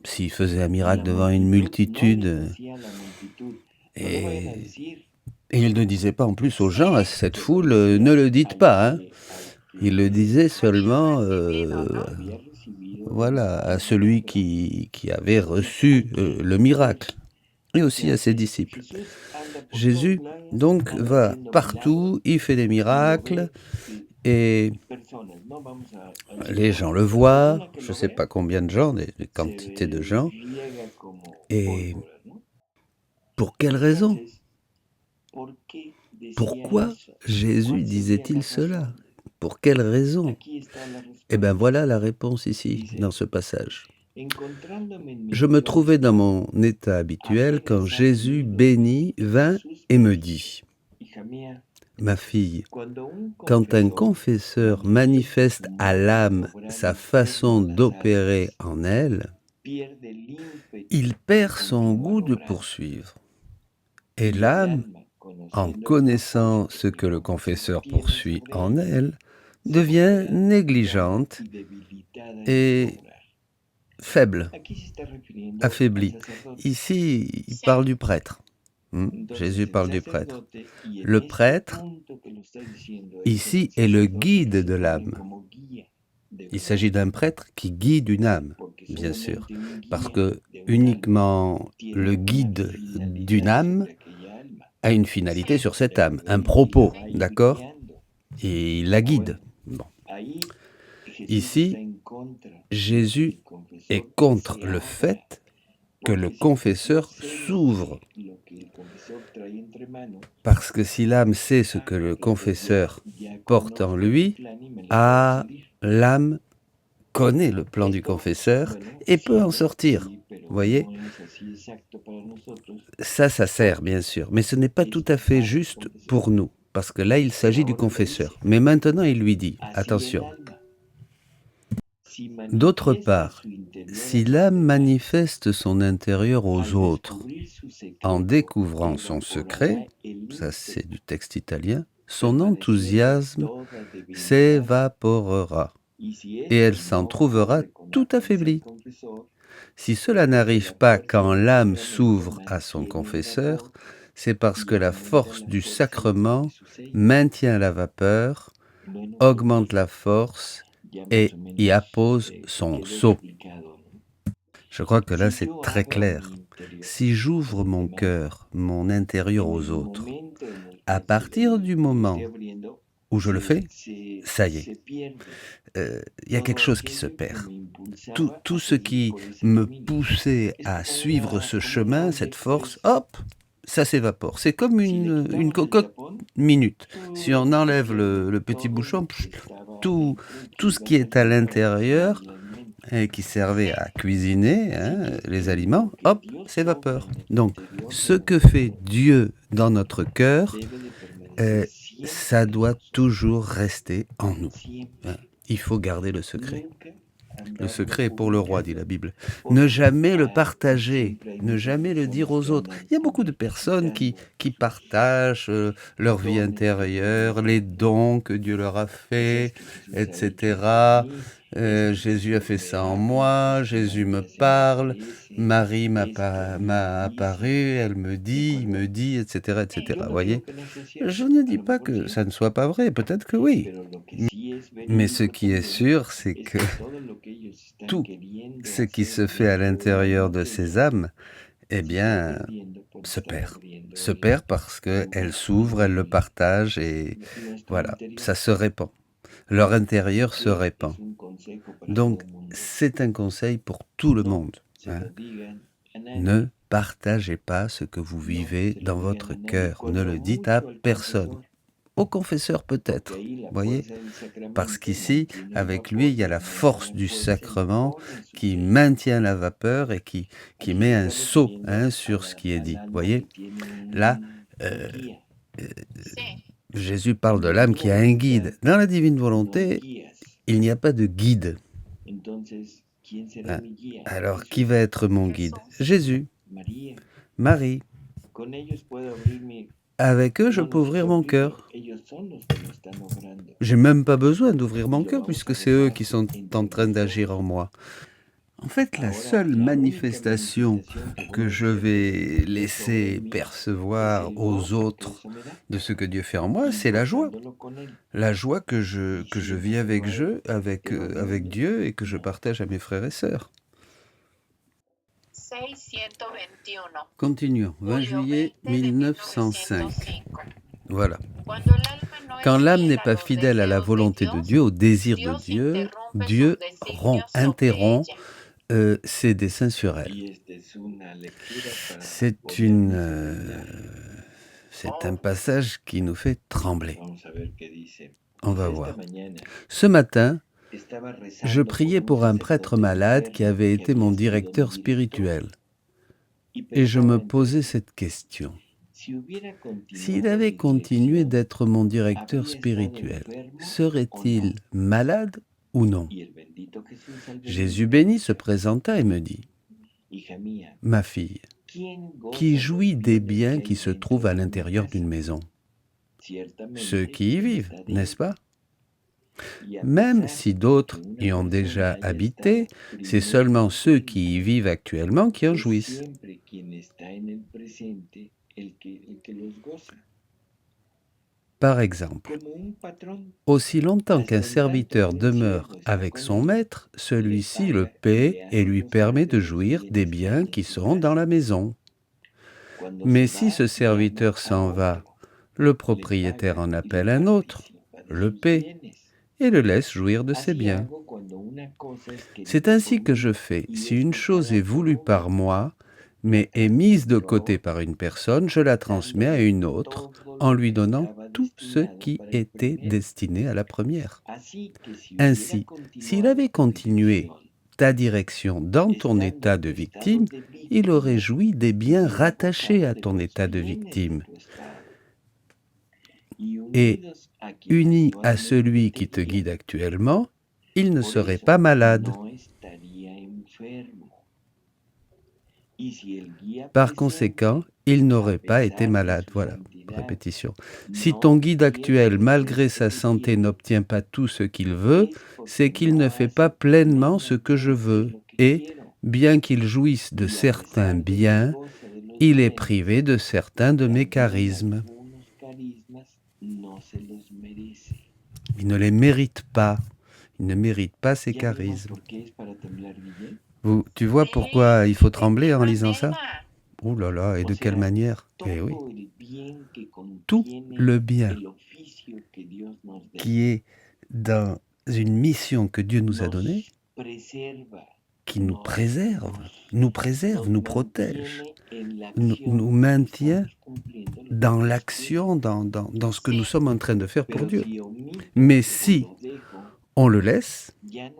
s'il faisait un miracle devant une multitude, et il ne disait pas en plus aux gens, à cette foule, ne le dites pas, hein. Il le disait seulement à celui qui avait reçu le miracle, et aussi à ses disciples. Jésus, donc, va partout, il fait des miracles, et les gens le voient, je ne sais pas combien de gens, des quantités de gens, et pour quelle raison? Pourquoi Jésus disait-il cela? Pour quelle raison? Eh bien, voilà la réponse ici, dans ce passage. Je me trouvais dans mon état habituel quand Jésus béni vint et me dit: Ma fille, quand un confesseur manifeste à l'âme sa façon d'opérer en elle, il perd son goût de poursuivre. Et l'âme, en connaissant ce que le confesseur poursuit en elle, devient négligente et faible, affaiblie. Ici, il parle du prêtre. Jésus parle du prêtre. Le prêtre, ici, est le guide de l'âme. Il s'agit d'un prêtre qui guide une âme, bien sûr, parce que uniquement le guide d'une âme a une finalité sur cette âme, un propos, d'accord? Et il la guide. Bon. Ici, Jésus est contre le fait que le confesseur s'ouvre. Parce que si l'âme sait ce que le confesseur porte en lui, l'âme connaît le plan du confesseur et peut en sortir. Vous voyez? Ça sert, bien sûr. Mais ce n'est pas tout à fait juste pour nous. Parce que là, il s'agit du confesseur. Mais maintenant, il lui dit, attention. D'autre part, si l'âme manifeste son intérieur aux autres en découvrant son secret, ça c'est du texte italien, son enthousiasme s'évaporera et elle s'en trouvera tout affaiblie. Si cela n'arrive pas quand l'âme s'ouvre à son confesseur, c'est parce que la force du sacrement maintient la vapeur, augmente la force et y appose son sceau. Je crois que là c'est très clair. Si j'ouvre mon cœur, mon intérieur aux autres, à partir du moment où je le fais, ça y est, il y a quelque chose qui se perd. Tout ce qui me poussait à suivre ce chemin, cette force, hop, ça s'évapore. C'est comme une cocotte minute. Si on enlève le petit bouchon, tout ce qui est à l'intérieur et qui servait à cuisiner les aliments, hop, s'évapore. Donc, ce que fait Dieu dans notre cœur, ça doit toujours rester en nous. Il faut garder le secret. Le secret est pour le roi, dit la Bible. Ne jamais le partager, ne jamais le dire aux autres. Il y a beaucoup de personnes qui partagent leur vie intérieure, les dons que Dieu leur a faits, etc. Jésus a fait ça en moi, Jésus me parle, Marie m'a apparu, elle me dit, etc., etc. Vous voyez? Je ne dis pas que ça ne soit pas vrai, peut-être que oui. Mais ce qui est sûr, c'est que tout ce qui se fait à l'intérieur de ces âmes, eh bien, se perd. Se perd parce qu'elles s'ouvrent, elles le partagent et voilà, ça se répand. Leur intérieur se répand. Donc, c'est un conseil pour tout le monde. Ne partagez pas ce que vous vivez dans votre cœur. Ne le dites à personne. Au confesseur peut-être, voyez, parce qu'ici, avec lui, il y a la force du sacrement qui maintient la vapeur et qui met un sceau sur ce qui est dit. Voyez, là, Jésus parle de l'âme qui a un guide. Dans la divine volonté, il n'y a pas de guide. Alors, qui va être mon guide? Jésus, Marie. Avec eux, je peux ouvrir mon cœur. J'ai même pas besoin d'ouvrir mon cœur puisque c'est eux qui sont en train d'agir en moi. En fait, la seule manifestation que je vais laisser percevoir aux autres de ce que Dieu fait en moi, c'est la joie. La joie que je vis avec Dieu et que je partage à mes frères et sœurs. Continuons. 20 juillet 1905. Voilà. Quand l'âme n'est pas fidèle à la volonté de Dieu, au désir de Dieu, Dieu interrompt ses desseins sur elle. C'est un passage qui nous fait trembler. On va voir. Ce matin, je priais pour un prêtre malade qui avait été mon directeur spirituel. Et je me posais cette question. S'il avait continué d'être mon directeur spirituel, serait-il malade ou non? Jésus béni se présenta et me dit, « Ma fille, qui jouit des biens qui se trouvent à l'intérieur d'une maison? Ceux qui y vivent, n'est-ce pas? Même si d'autres y ont déjà habité, c'est seulement ceux qui y vivent actuellement qui en jouissent. Par exemple, aussi longtemps qu'un serviteur demeure avec son maître, celui-ci le paie et lui permet de jouir des biens qui sont dans la maison. Mais si ce serviteur s'en va, le propriétaire en appelle un autre, le paie et le laisse jouir de ses biens. C'est ainsi que je fais. Si une chose est voulue par moi, mais est mise de côté par une personne, je la transmets à une autre en lui donnant tout ce qui était destiné à la première. Ainsi, s'il avait continué ta direction dans ton état de victime, il aurait joui des biens rattachés à ton état de victime. Et uni à celui qui te guide actuellement, il ne serait pas malade. Par conséquent, il n'aurait pas été malade. Voilà, répétition. Si ton guide actuel, malgré sa santé, n'obtient pas tout ce qu'il veut, c'est qu'il ne fait pas pleinement ce que je veux. Et, bien qu'il jouisse de certains biens, il est privé de certains de mes charismes. Il ne les mérite pas. Il ne mérite pas ces charismes. Tu vois pourquoi il faut trembler en lisant ça? Oh là là, et de quelle manière? Eh oui. Tout le bien qui est dans une mission que Dieu nous a donnée, qui nous préserve, nous protège, nous maintient dans l'action, dans ce que nous sommes en train de faire pour Dieu. Mais si on le laisse, il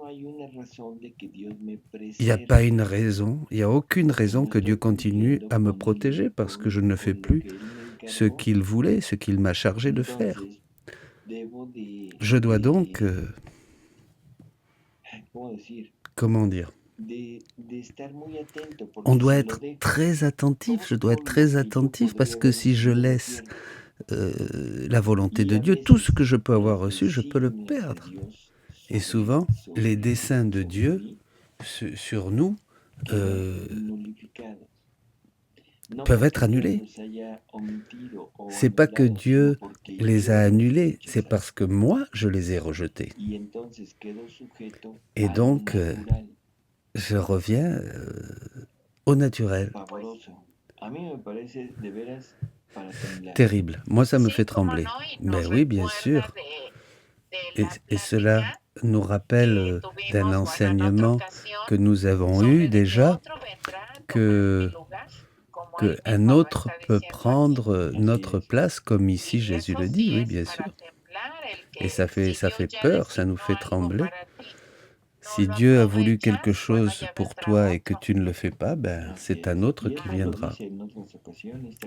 n'y a pas une raison, il n'y a aucune raison que Dieu continue à me protéger parce que je ne fais plus ce qu'il voulait, ce qu'il m'a chargé de faire. Je dois donc, comment dire, on doit être très attentif, je dois être très attentif parce que si je laisse la volonté de Dieu, tout ce que je peux avoir reçu, je peux le perdre. Et souvent, les desseins de Dieu sur nous peuvent être annulés. C'est pas que Dieu les a annulés, c'est parce que moi, je les ai rejetés. Et donc, je reviens au naturel. Terrible. Moi, ça me fait trembler. Mais oui, bien sûr. Et cela nous rappelle d'un enseignement que nous avons eu déjà, qu'un autre peut prendre notre place, comme ici Jésus le dit, oui, bien sûr. Et ça fait peur, ça nous fait trembler. Si Dieu a voulu quelque chose pour toi et que tu ne le fais pas, ben, c'est un autre qui viendra.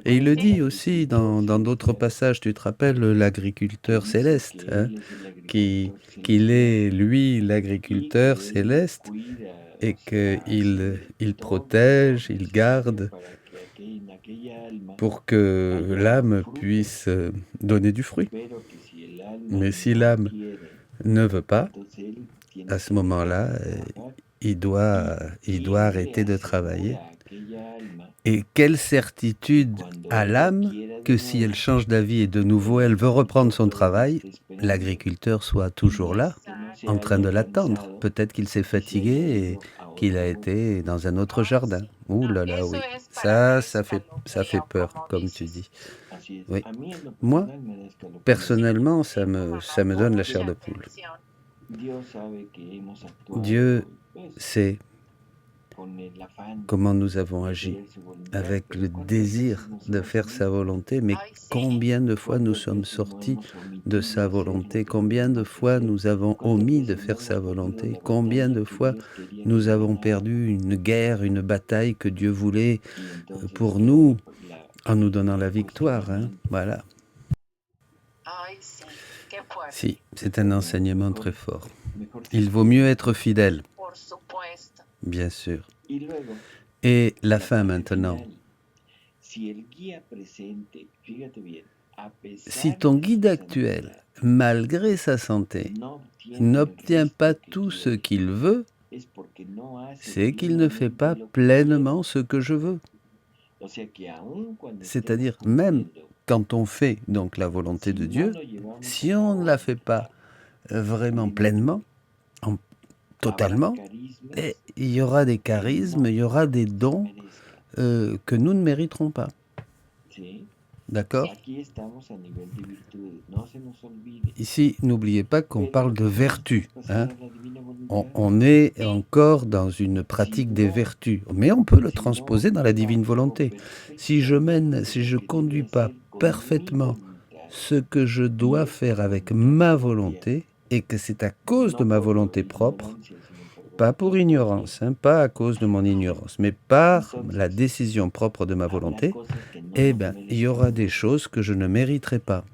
Et il le dit aussi dans d'autres passages, tu te rappelles l'agriculteur céleste, hein, qu'il est, lui, l'agriculteur céleste, et qu'il protège, il garde pour que l'âme puisse donner du fruit. Mais si l'âme ne veut pas, à ce moment-là, il doit arrêter de travailler. Et quelle certitude a l'âme que si elle change d'avis et de nouveau elle veut reprendre son travail, l'agriculteur soit toujours là, en train de l'attendre. Peut-être qu'il s'est fatigué et qu'il a été dans un autre jardin. Ouh là là, oui. Ça fait peur, comme tu dis. Oui. Moi, personnellement, ça me donne la chair de poule. Dieu sait comment nous avons agi, avec le désir de faire sa volonté, mais combien de fois nous sommes sortis de sa volonté, combien de fois nous avons omis de faire sa volonté, combien de fois nous avons perdu une guerre, une bataille que Dieu voulait pour nous, en nous donnant la victoire, hein, voilà. Si, c'est un enseignement très fort. Il vaut mieux être fidèle, bien sûr. Et la fin maintenant. Si ton guide actuel, malgré sa santé, n'obtient pas tout ce qu'il veut, c'est qu'il ne fait pas pleinement ce que je veux. C'est-à-dire, même quand on fait donc la volonté de Dieu, si on ne la fait pas vraiment pleinement, totalement, et il y aura des charismes, il y aura des dons que nous ne mériterons pas. D'accord? Ici, n'oubliez pas qu'on parle de vertu. Hein? On est encore dans une pratique des vertus, mais on peut le transposer dans la divine volonté. Si je conduis pas parfaitement ce que je dois faire avec ma volonté, et que c'est à cause de ma volonté propre, pas pour ignorance, hein, pas à cause de mon ignorance, mais par la décision propre de ma volonté, eh bien, il y aura des choses que je ne mériterai pas.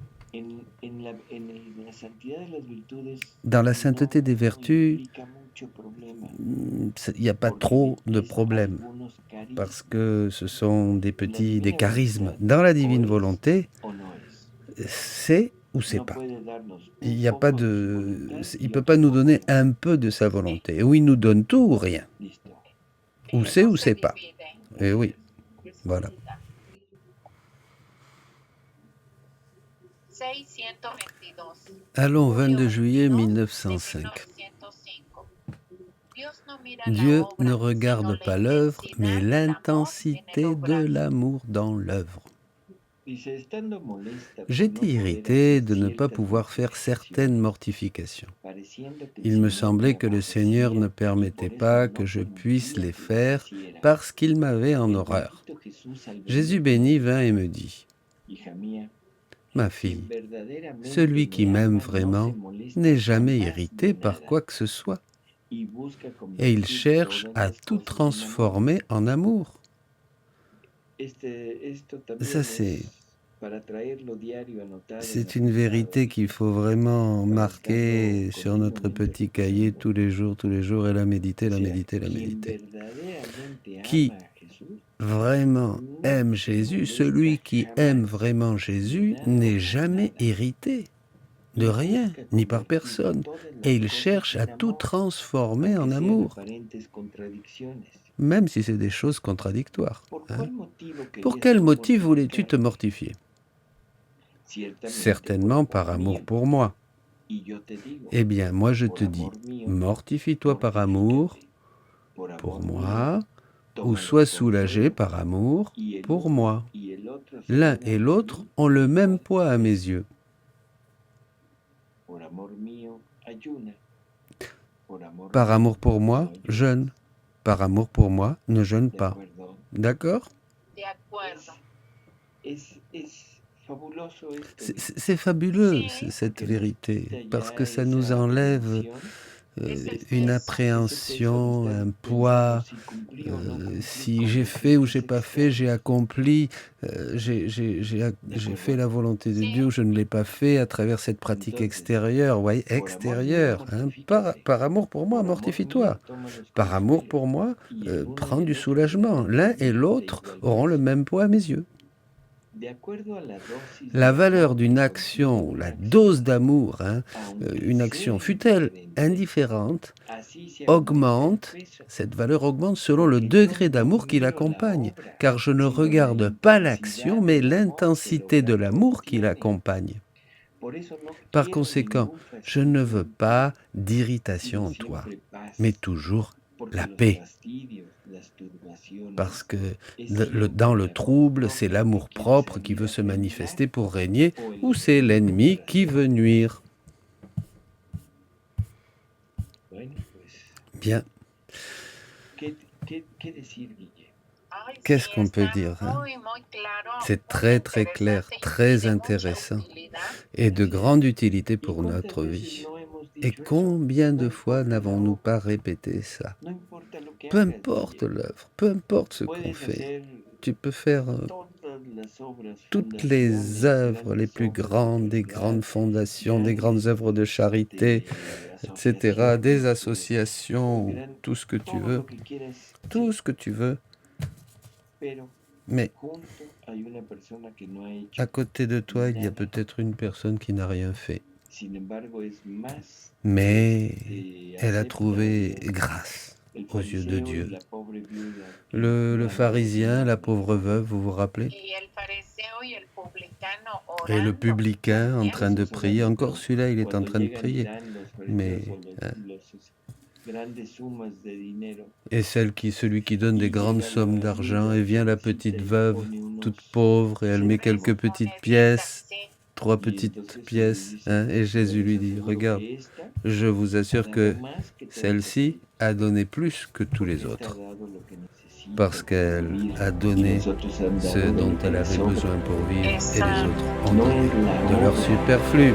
Dans la sainteté des vertus, il n'y a pas trop de problèmes, parce que ce sont des charismes. Dans la divine volonté, c'est ou c'est pas. Il n'y a pas de, il peut pas nous donner un peu de sa volonté. Ou il nous donne tout ou rien. Ou c'est pas. Et oui, voilà. Allons, 22 juillet 1905. Dieu ne regarde pas l'œuvre, mais l'intensité de l'amour dans l'œuvre. J'étais irrité de ne pas pouvoir faire certaines mortifications. Il me semblait que le Seigneur ne permettait pas que je puisse les faire parce qu'il m'avait en horreur. Jésus béni vint et me dit, « Ma fille, celui qui m'aime vraiment n'est jamais irrité par quoi que ce soit, et il cherche à tout transformer en amour. » Ça, c'est une vérité qu'il faut vraiment marquer sur notre petit cahier tous les jours, et la méditer. Qui vraiment aime Jésus, celui qui aime vraiment Jésus n'est jamais irrité de rien, ni par personne, et il cherche à tout transformer en amour, même si c'est des choses contradictoires. Hein. Pour quel motif voulais-tu te mortifier? Certainement par amour pour moi. Eh bien, moi je te dis, mortifie-toi par amour pour moi, ou sois soulagé par amour pour moi. L'un et l'autre ont le même poids à mes yeux. Par amour pour moi, jeûne. Par amour pour moi, ne jeûne pas. D'accord? C'est fabuleux, cette vérité, parce que ça nous enlève une appréhension, un poids. Si j'ai fait ou j'ai pas fait, j'ai accompli, j'ai fait la volonté de Dieu ou je ne l'ai pas fait à travers cette pratique extérieure. Ouais, extérieure. Hein. Par amour pour moi, mortifie-toi. Par amour pour moi, prends du soulagement. L'un et l'autre auront le même poids à mes yeux. La valeur d'une action, la dose d'amour, hein, une action, fût-elle indifférente, augmente, cette valeur augmente selon le degré d'amour qui l'accompagne, car je ne regarde pas l'action, mais l'intensité de l'amour qui l'accompagne. Par conséquent, je ne veux pas d'irritation en toi, mais toujours la paix. Parce que dans le trouble, c'est l'amour-propre qui veut se manifester pour régner, ou c'est l'ennemi qui veut nuire. Bien. Qu'est-ce qu'on peut dire, hein? C'est très très clair, très intéressant et de grande utilité pour notre vie. Et combien de fois n'avons-nous pas répété ça? Peu importe l'œuvre, peu importe ce qu'on fait, tu peux faire toutes les œuvres les plus grandes, des grandes fondations, des grandes œuvres de charité, etc., des associations, tout ce que tu veux, mais à côté de toi, il y a peut-être une personne qui n'a rien fait. Mais elle a trouvé grâce. aux yeux de Dieu. Le pharisien, la pauvre veuve, vous vous rappelez? Y el fariseo y el publicano Et le orando publicain en también. train de prier. Encore celui-là, il est en train de prier. Mais, et celui qui donne des grandes sommes d'argent, et vient la petite veuve, toute pauvre, et elle met quelques petites pièces, 3 petites pièces, et Jésus lui dit, regarde, je vous assure que celle-ci a donné plus que tous les autres, parce qu'elle a donné ce dont elle avait besoin pour vivre, et les autres ont donné de leur superflu.